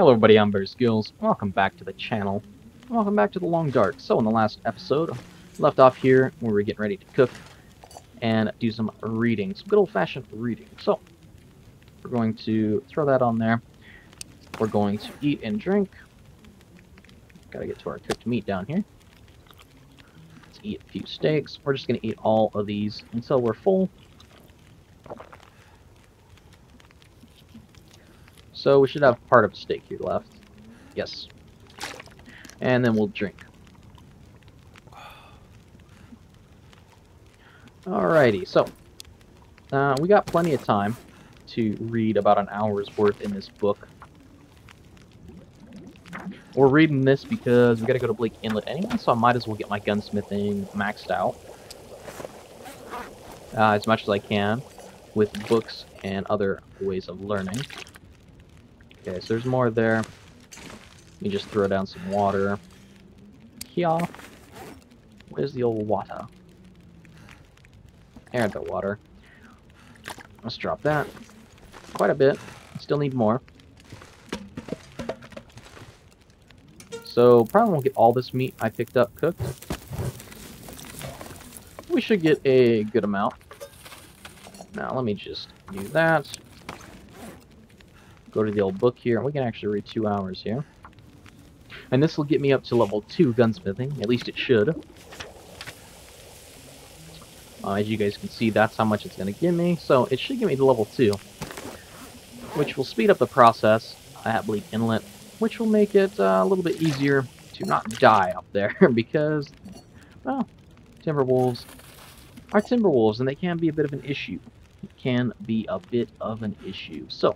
Hello everybody, I'm Bear Skills. Welcome back to the channel. Welcome back to the Long Dark. So in the last episode, left off here where we're getting ready to cook and do some reading. Some good old-fashioned reading. So, we're going to throw that on there. We're going to eat and drink. Gotta get to our cooked meat down here. Let's eat a few steaks. We're just gonna eat all of these until we're full. So we should have part of a steak here left. Yes. And then we'll drink. Alrighty, so we got plenty of time to read about an hour's worth in this book. We're reading this because we gotta go to Blake Inlet anyway, so I might as well get my gunsmithing maxed out as much as I can with books and other ways of learning. Okay, so there's more there. Let me just throw down some water. Here. Where's the old water? There's the water. Let's drop that. Quite a bit. Still need more. So, probably won't get all this meat I picked up cooked. We should get a good amount. Now, let me just do that. Go to the old book here, and we can actually read 2 hours here. And this will get me up to level 2 gunsmithing, at least it should. As you guys can see, that's how much it's going to give me, so it should give me to level 2. Which will speed up the process at Blake Inlet, which will make it a little bit easier to not die up there, because, well, Timberwolves are Timberwolves, and they can be a bit of an issue. It can be a bit of an issue. So,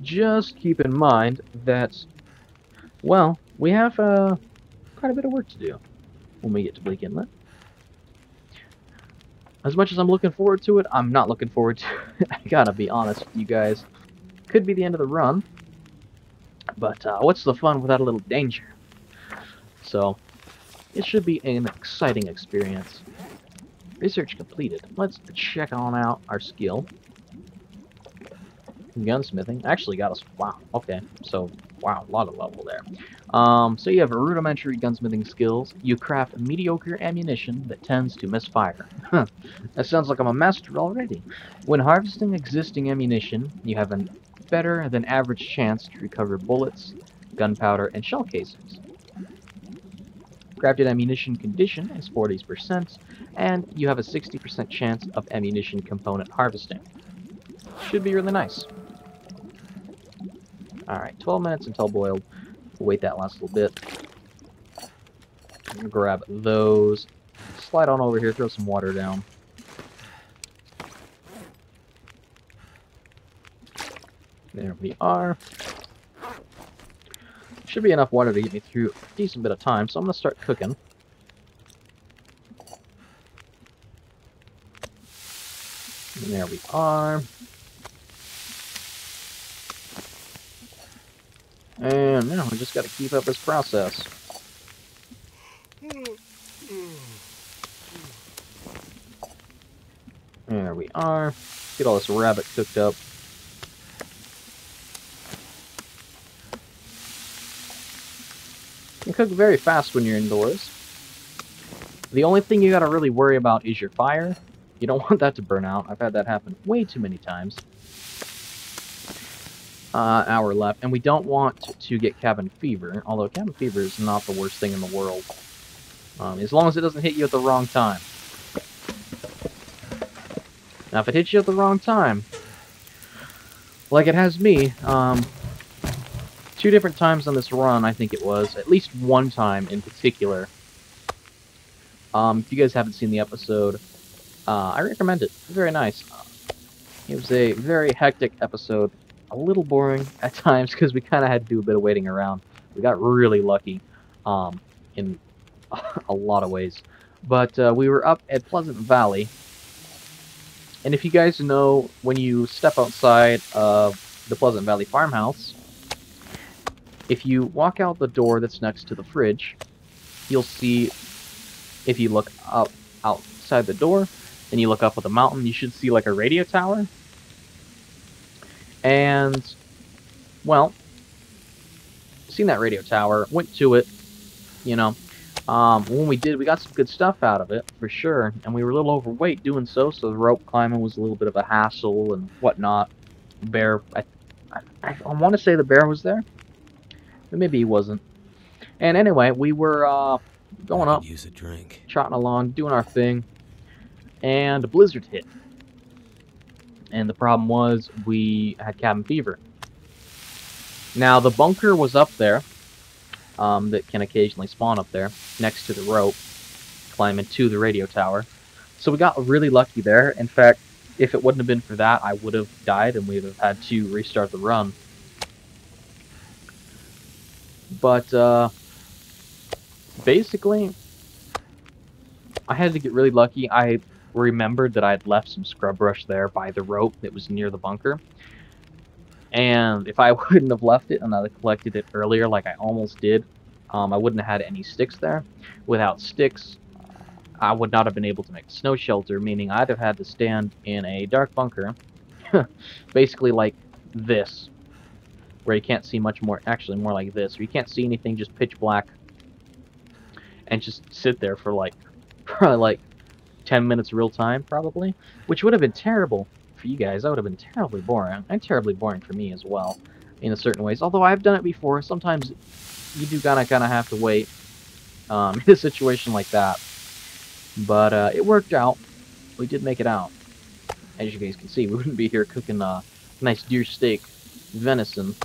just keep in mind that, well, we have quite a bit of work to do when we get to Blake Inlet. As much as I'm looking forward to it, I'm not looking forward to it. I gotta be honest with you guys. Could be the end of the run, but what's the fun without a little danger? So, it should be an exciting experience. Research completed. Let's check on out our skill. Gunsmithing actually got us. Wow. Okay. So, wow, a lot of level there. So you have rudimentary gunsmithing skills. You craft mediocre ammunition that tends to misfire. That sounds like I'm a master already. When harvesting existing ammunition, you have a better than average chance to recover bullets, gunpowder, and shell casings. Crafted ammunition condition is 40%, and you have a 60% chance of ammunition component harvesting. Should be really nice. Alright, 12 minutes until boiled. We'll wait that last little bit. I'm gonna grab those. Slide on over here, throw some water down. There we are. Should be enough water to get me through a decent bit of time, so I'm gonna start cooking. And there we are. And now we just got to keep up this process. There we are. Get all this rabbit cooked up. You can cook very fast when you're indoors. The only thing you got to really worry about is your fire. You don't want that to burn out. I've had that happen way too many times. Hour left, and we don't want to get cabin fever, although cabin fever is not the worst thing in the world, as long as it doesn't hit you at the wrong time. Now, if it hits you at the wrong time, like it has me, 2 different times on this run, I think it was, at least one time in particular. If you guys haven't seen the episode, I recommend it. It's very nice. It was a very hectic episode. A little boring at times because we kind of had to do a bit of waiting around. We got really lucky in a lot of ways. But we were up at Pleasant Valley. And if you guys know, when you step outside of the Pleasant Valley farmhouse, if you walk out the door that's next to the fridge, you'll see, if you look up outside the door and you look up at the mountain, you should see like a radio tower. And Well, seen that radio tower, went to it, you know. When we did, we got some good stuff out of it, for sure, and we were a little overweight doing so, so the rope climbing was a little bit of a hassle and whatnot. Bear, I want to say the bear was there, but maybe he wasn't. And anyway, we were I going could up, use a drink. trotting along, doing our thing, and a blizzard hit. And the problem was we had cabin fever. Now, the bunker was up there, that can occasionally spawn up there, next to the rope, climbing to the radio tower. So we got really lucky there. In fact, if it wouldn't have been for that, I would have died and we would have had to restart the run. But, basically, I had to get really lucky. I remembered that I had left some scrub brush there by the rope that was near the bunker. And if I wouldn't have left it and I collected it earlier like I almost did, I wouldn't have had any sticks there. Without sticks, I would not have been able to make a snow shelter, meaning I'd have had to stand in a dark bunker, basically like this, where you can't see much more, actually more like this, where you can't see anything, just pitch black, and just sit there for like, probably like 10 minutes real time, probably, which would have been terrible for you guys. That would have been terribly boring, and terribly boring for me as well, in a certain ways. Although I've done it before, sometimes you do kind of have to wait in a situation like that. But it worked out. We did make it out. As you guys can see, we wouldn't be here cooking nice deer steak venison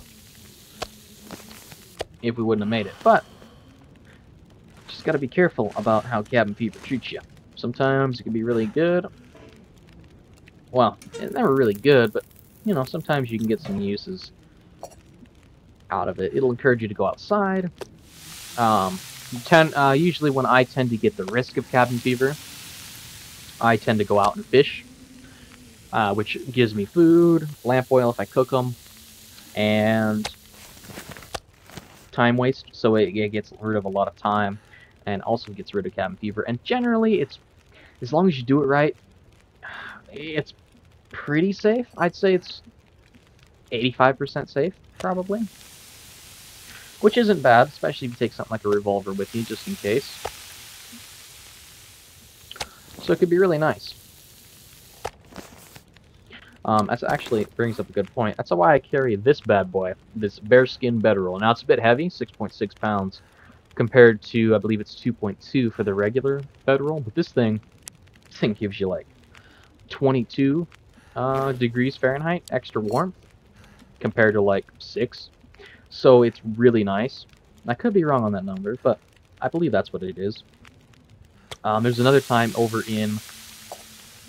if we wouldn't have made it. But just gotta be careful about how cabin fever treats you. Sometimes it can be really good. Well, it's never really good, but you know, sometimes you can get some uses out of it. It'll encourage you to go outside. Usually when I tend to get the risk of cabin fever, I tend to go out and fish, which gives me food, lamp oil if I cook them, and time waste, so it gets rid of a lot of time, and also gets rid of cabin fever. And generally, it's, as long as you do it right, it's pretty safe. I'd say it's 85% safe, probably. Which isn't bad, especially if you take something like a revolver with you, just in case. So it could be really nice. That actually brings up a good point. That's why I carry this bad boy, this bearskin bedroll. Now, it's a bit heavy, 6.6 pounds, compared to, I believe it's 2.2 for the regular bedroll. But this thing gives you like 22 degrees Fahrenheit extra warmth, compared to like 6. So it's really nice. I could be wrong on that number, but I believe that's what it is. There's another time over in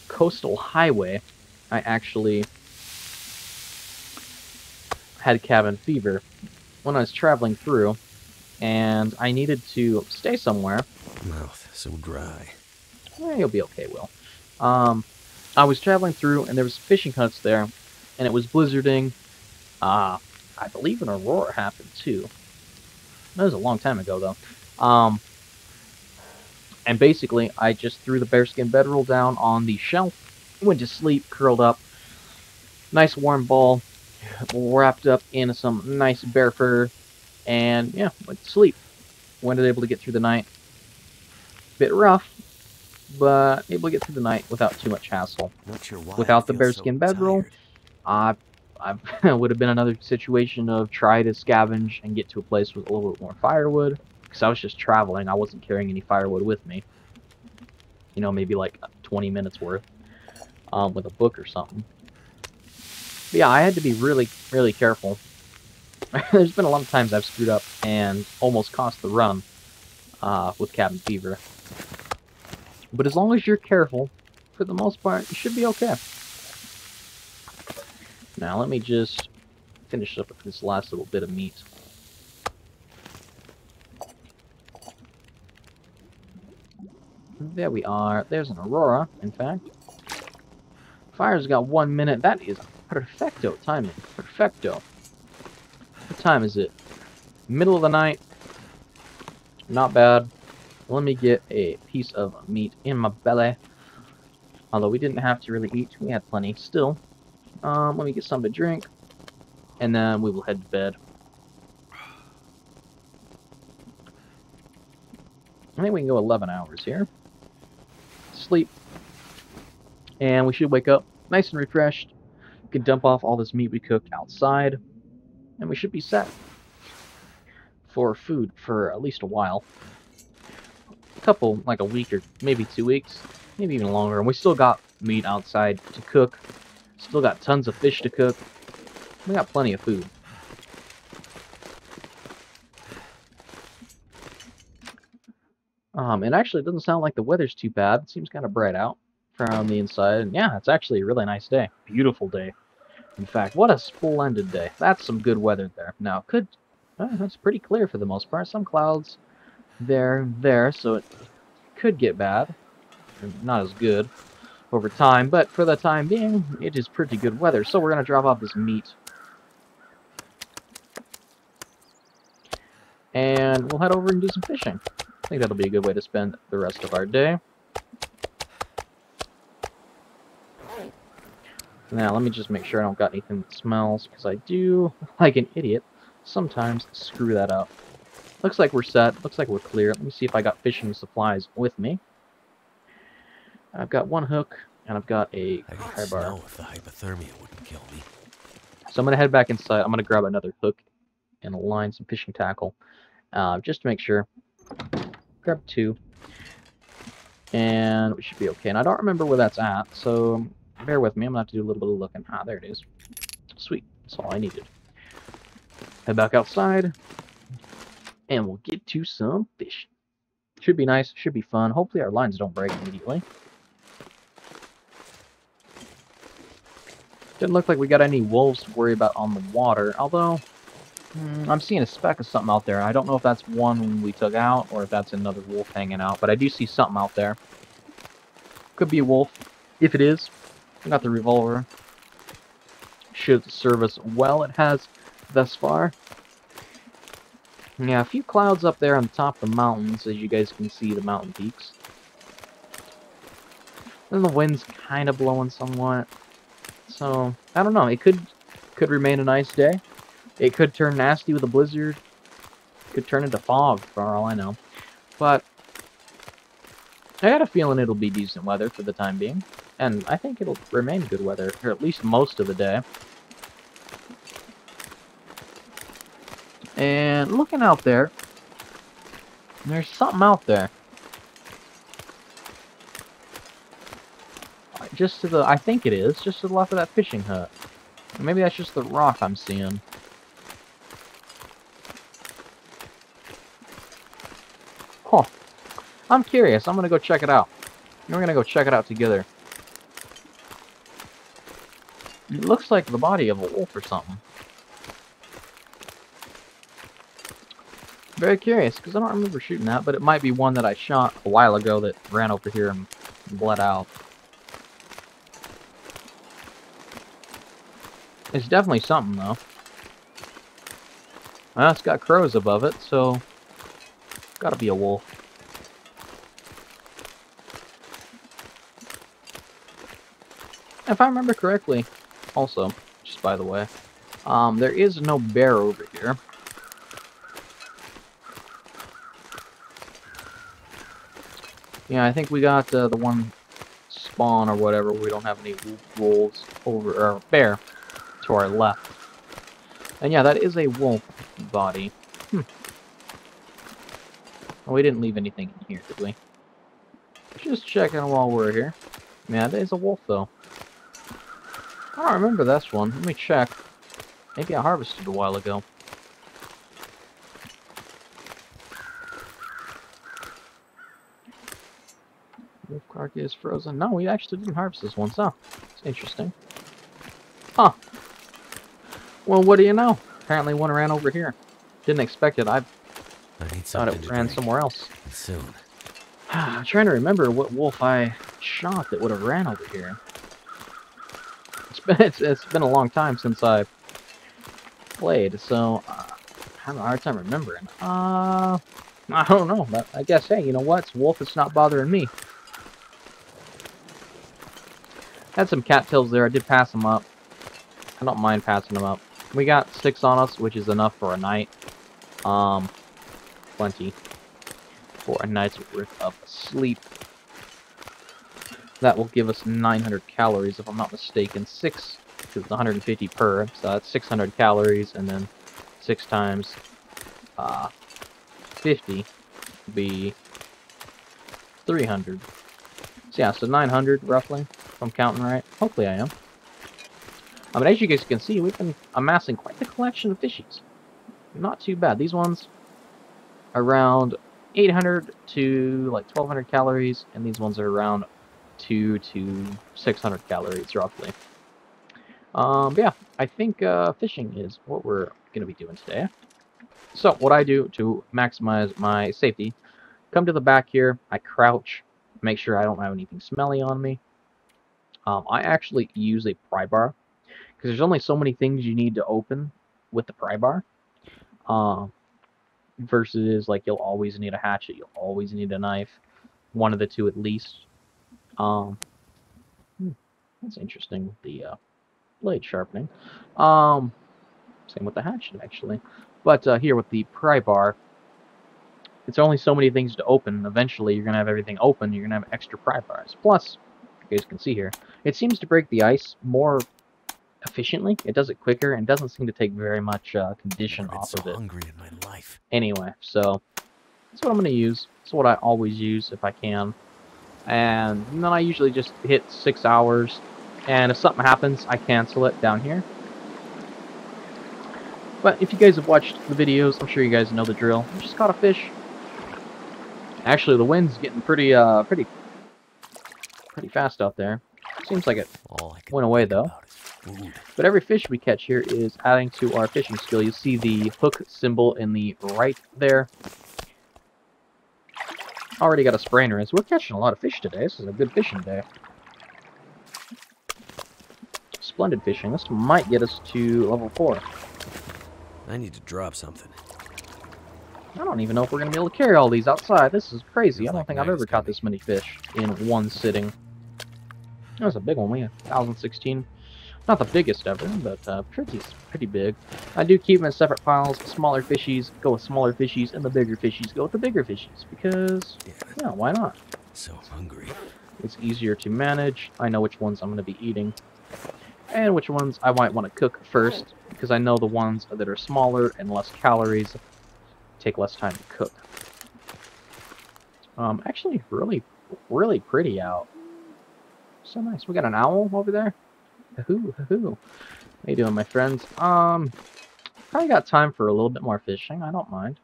Coastal Highway, I actually had cabin fever when I was traveling through, and I needed to stay somewhere. Mouth so dry. You'll be okay, Will. I was traveling through, and there was fishing huts there, and it was blizzarding. I believe an Aurora happened too. That was a long time ago, though. And basically, I just threw the bearskin bedroll down on the shelf, went to sleep, curled up. Nice warm ball, wrapped up in some nice bear fur, and yeah, went to sleep. Wasn't able to get through the night. Bit rough, but able to get through the night without too much hassle. Not sure why Without the I feel bearskin so bedroll, tired. I would have been another situation of try to scavenge and get to a place with a little bit more firewood, because I was just traveling. I wasn't carrying any firewood with me. You know, maybe like 20 minutes worth, with a book or something. But yeah, I had to be really, really careful. There's been a lot of times I've screwed up and almost cost the run with cabin fever. But as long as you're careful, for the most part, you should be okay. Now, let me just finish up with this last little bit of meat. There we are. There's an Aurora, in fact. Fire's got 1 minute. That is perfecto timing. Perfecto. What time is it? Middle of the night. Not bad. Let me get a piece of meat in my belly. Although we didn't have to really eat. We had plenty still. Let me get something to drink. and then we will head to bed. I think we can go 11 hours here. Sleep. And we should wake up nice and refreshed. We can dump off all this meat we cooked outside. And we should be set for food for at least a while. A couple, like a week or maybe 2 weeks. Maybe even longer. And we still got meat outside to cook. Still got tons of fish to cook. We got plenty of food. It actually doesn't sound like the weather's too bad. It seems kind of bright out from the inside. And yeah, it's actually a really nice day. Beautiful day. In fact, what a splendid day. That's some good weather there. Now, it's pretty clear for the most part. Some clouds there, so it could get bad. Not as good over time, but for the time being, it is pretty good weather. So we're going to drop off this meat. And we'll head over and do some fishing. I think that'll be a good way to spend the rest of our day. Now, let me just make sure I don't got anything that smells, because I do, like an idiot, sometimes screw that up. Looks like we're set. Looks like we're clear. Let me see if I got fishing supplies with me. I've got one hook, and I've got a I can know if the hypothermia wouldn't kill me. So I'm going to head back inside. I'm going to grab another hook and a line, some fishing tackle, just to make sure. Grab 2. And we should be okay. And I don't remember where that's at, so bear with me. I'm going to have to do a little bit of looking. Ah, there it is. Sweet. That's all I needed. Head back outside, and we'll get to some fishing. Should be nice. Should be fun. Hopefully our lines don't break immediately. Didn't look like we got any wolves to worry about on the water, although I'm seeing a speck of something out there. I don't know if that's one we took out or if that's another wolf hanging out, but I do see something out there. Could be a wolf. If it is, I got the revolver. Should serve us well. It has thus far. Yeah, a few clouds up there on the top of the mountains, as you guys can see the mountain peaks. And the wind's kind of blowing somewhat. So, I don't know. It could remain a nice day. It could turn nasty with a blizzard. It could turn into fog, for all I know. But I got a feeling it'll be decent weather for the time being. And I think it'll remain good weather, for at least most of the day. And looking out there, there's something out there. Just to the, I think it is, just to the left of that fishing hut. Maybe that's just the rock I'm seeing. Huh. I'm curious. I'm gonna go check it out. We're gonna go check it out together. It looks like the body of a wolf or something. Very curious, because I don't remember shooting that, but it might be one that I shot a while ago that ran over here and bled out. It's definitely something, though. Well, it's got crows above it, so it's gotta be a wolf. If I remember correctly, also, just by the way, there is no bear over here. Yeah, I think we got the one spawn or whatever. We don't have any wolves over, or bear to our left. And yeah, that is a wolf body. Well, we didn't leave anything in here, did we? Just checking while we're here. Yeah, that is a wolf, though. I don't remember this one. Let me check. Maybe I harvested a while ago. Wolf carcass frozen. No, we actually didn't harvest this one, so it's interesting. Huh. Well, what do you know? Apparently one ran over here. Didn't expect it. I need thought it ran somewhere else. Soon. I'm trying to remember what wolf I shot that would have ran over here. It's been a long time since I played, so I'm having a hard time remembering. I don't know, but I guess, hey, you know what? It's a wolf. It's not bothering me. Had some cattails there. I did pass them up. I don't mind passing them up. We got 6 on us, which is enough for a night. Plenty for a night's worth of sleep. That will give us 900 calories, if I'm not mistaken. 6, because it's 150 per, so that's 600 calories, and then 6 times 50 would be 300. So yeah, so 900 roughly, if I'm counting right. Hopefully I am. But as you guys can see, we've been amassing quite the collection of fishies. Not too bad. These ones are around 800 to like 1200 calories, and these ones are around 2 to 600 calories roughly. But yeah, I think fishing is what we're going to be doing today. So what I do to maximize my safety, come to the back here, I crouch, make sure I don't have anything smelly on me. I actually use a pry bar, because there's only so many things you need to open with the pry bar. Versus, like, you'll always need a hatchet, you'll always need a knife. One of the two at least. That's interesting with the blade sharpening. Same with the hatchet, actually. But here with the pry bar, it's only so many things to open. Eventually, you're going to have everything open. You're going to have extra pry bars. Plus, you guys can see here, it seems to break the ice more efficiently. It does it quicker and doesn't seem to take very much condition off of it. Hungry in my life. Anyway, so that's what I'm going to use. It's what I always use if I can. And then I usually just hit 6 hours. And if something happens, I cancel it down here. But if you guys have watched the videos, I'm sure you guys know the drill. I just caught a fish. Actually, the wind's getting pretty fast out there. Seems like it went away though. But every fish we catch here is adding to our fishing skill. You see the hook symbol in the right there. Already got a sprainer in, so we're catching a lot of fish today. This is a good fishing day. Splendid fishing. This might get us to level 4. I need to drop something. I don't even know if we're going to be able to carry all these outside. This is crazy. Feels I don't like think I've night ever is caught coming. this many fish in one sitting. That was a big one. We had 1016. Not the biggest ever, but pretty big. I do keep them in separate piles. Smaller fishies go with smaller fishies, and the bigger fishies go with the bigger fishies. Because, yeah, why not? So hungry. It's easier to manage. I know which ones I'm going to be eating. And which ones I might want to cook first, because I know the ones that are smaller and less calories take less time to cook. Actually, really pretty out. So nice. We got an owl over there. Hoo-hoo, hoo-hoo. How you doing, my friends? Probably got time for a little bit more fishing. I don't mind.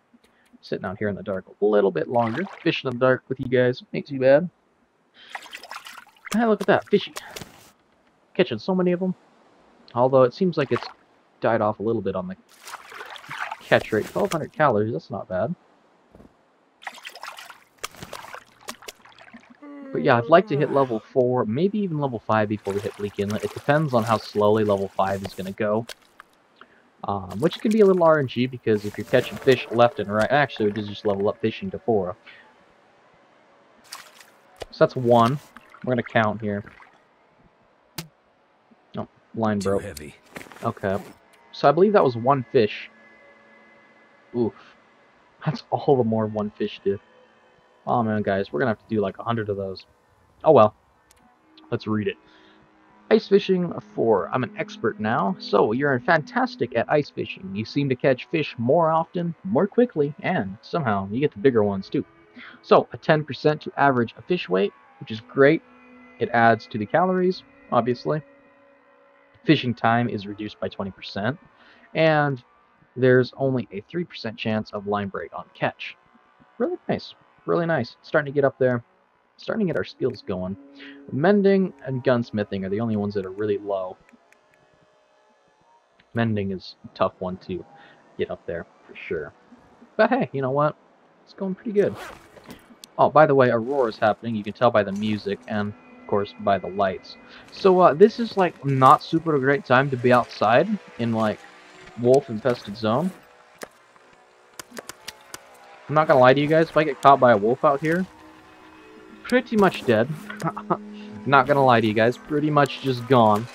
Sitting out here in the dark a little bit longer. Fishing in the dark with you guys. Ain't too bad. Hey, look at that. Fishy. Catching so many of them. Although it seems like it's died off a little bit on the catch rate. 1200 calories. That's not bad. But yeah, I'd like to hit level 4, maybe even level 5 before we hit Leak Inlet. It depends on how slowly level 5 is going to go. Which can be a little RNG, because if you're catching fish left and right... Actually, we just level up fishing to 4. So that's 1. We're going to count here. Oh, line broke. Too heavy. Okay. So I believe that was 1 fish. Oof. That's all the more 1 fish did. Oh man, guys, we're gonna have to do like 100 of those. Oh well. Let's read it. Ice fishing 4. I'm an expert now. So, you're fantastic at ice fishing. You seem to catch fish more often, more quickly, and somehow you get the bigger ones too. So, a 10% to average a fish weight, which is great. It adds to the calories, obviously. Fishing time is reduced by 20%. And there's only a 3% chance of line break on catch. Really nice. Really nice. Starting to get up there. Starting to get our skills going. Mending and gunsmithing are the only ones that are really low. Mending is a tough one to get up there, for sure. But hey, you know what? It's going pretty good. Oh, by the way, Aurora is happening. You can tell by the music and, of course, by the lights. So, this is, like, not super great time to be outside in, like, wolf-infested zone. I'm not gonna lie to you guys, if I get caught by a wolf out here, pretty much dead. Not gonna lie to you guys, pretty much just gone.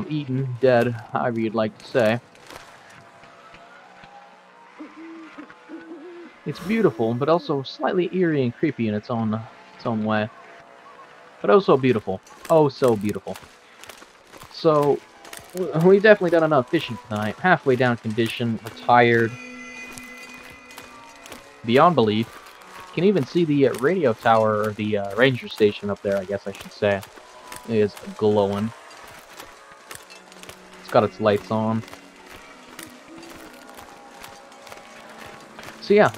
Eaten, dead, however you'd like to say. It's beautiful, but also slightly eerie and creepy in its own way. But oh so beautiful. Oh so beautiful. So we've definitely done enough fishing tonight. Halfway down condition, we're tired. Beyond belief. You can even see the radio tower, or the ranger station up there, I guess I should say, is glowing. It's got its lights on. So yeah,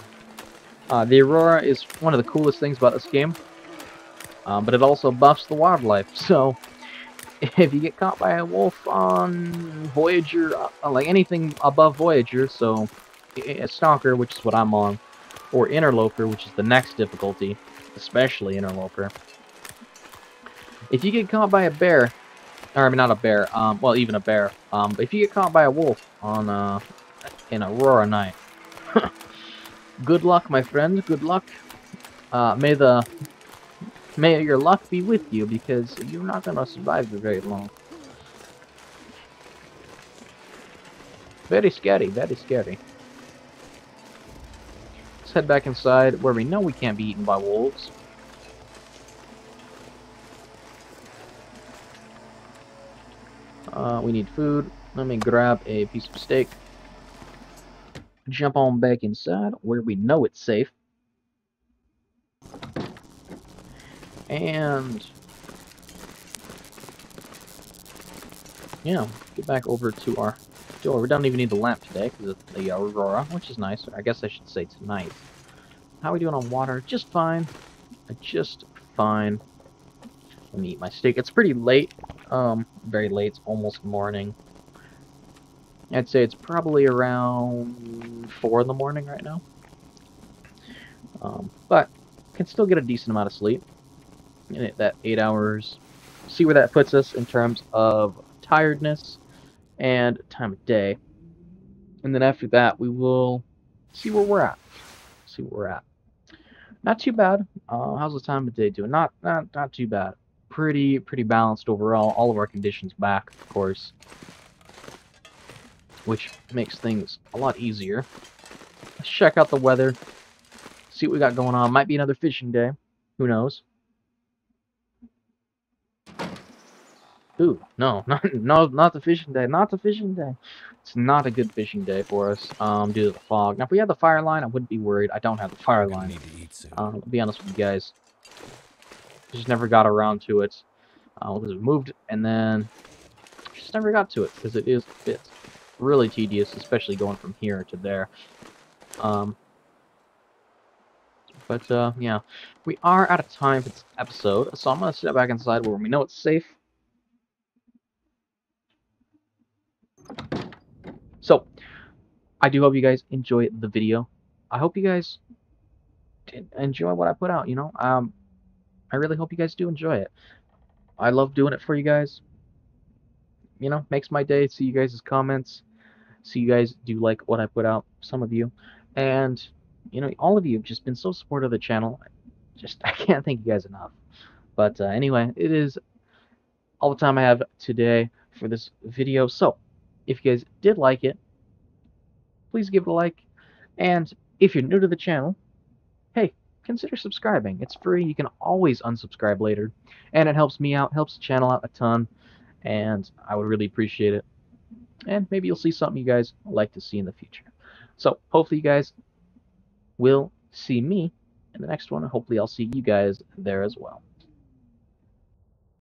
the Aurora is one of the coolest things about this game, but it also buffs the wildlife. So if you get caught by a wolf on Voyager, like anything above Voyager, so a Stalker, which is what I'm on, or Interloper, which is the next difficulty, especially Interloper. If you get caught by a bear, or I mean not a bear, well even a bear, but if you get caught by a wolf on in Aurora night, good luck, my friend. Good luck. May your luck be with you, because you're not gonna survive for very long. Very scary. Very scary. Let's head back inside where we know we can't be eaten by wolves. We need food. Let me grab a piece of steak. Jump on back inside where we know it's safe. And yeah, get back over to our door. We don't even need the lamp today because of the Aurora, which is nice. I guess I should say tonight. How are we doing on water? Just fine. Just fine. Let me eat my steak. It's pretty late. Very late. It's almost morning. I'd say it's probably around 4 in the morning right now. But can still get a decent amount of sleep. That 8 hours. See where that puts us in terms of tiredness and time of day. And then after that, we will see where we're at. See where we're at. Not too bad. How's the time of day doing? Not too bad. Pretty balanced overall. All of our conditions back, of course, which makes things a lot easier. Let's check out the weather. See what we got going on. Might be another fishing day. Who knows? Ooh, no, not the fishing day. Not the fishing day. It's not a good fishing day for us, due to the fog. Now, if we had the fire line, I wouldn't be worried. I don't have the fire We're gonna line. need to eat soon. I'll be honest with you guys. Just never got around to it. Because we moved, and then just never got to it, because it's really tedious, especially going from here to there. Um, but yeah, we are out of time for this episode, so I'm gonna step back inside where we know it's safe. So, I do hope you guys enjoy the video. I hope you guys did enjoy what I put out, I really hope you guys do enjoy it. I love doing it for you guys. Makes my day. See you guys' comments. See you guys do like what I put out, some of you. And, all of you have just been so supportive of the channel. I can't thank you guys enough. But anyway, it is all the time I have today for this video. So, if you guys did like it, please give it a like. And if you're new to the channel, hey, consider subscribing. It's free. You can always unsubscribe later. And it helps me out, helps the channel out a ton. And I would really appreciate it. And maybe you'll see something you guys like to see in the future. So, hopefully you guys will see me in the next one. Hopefully I'll see you guys there as well.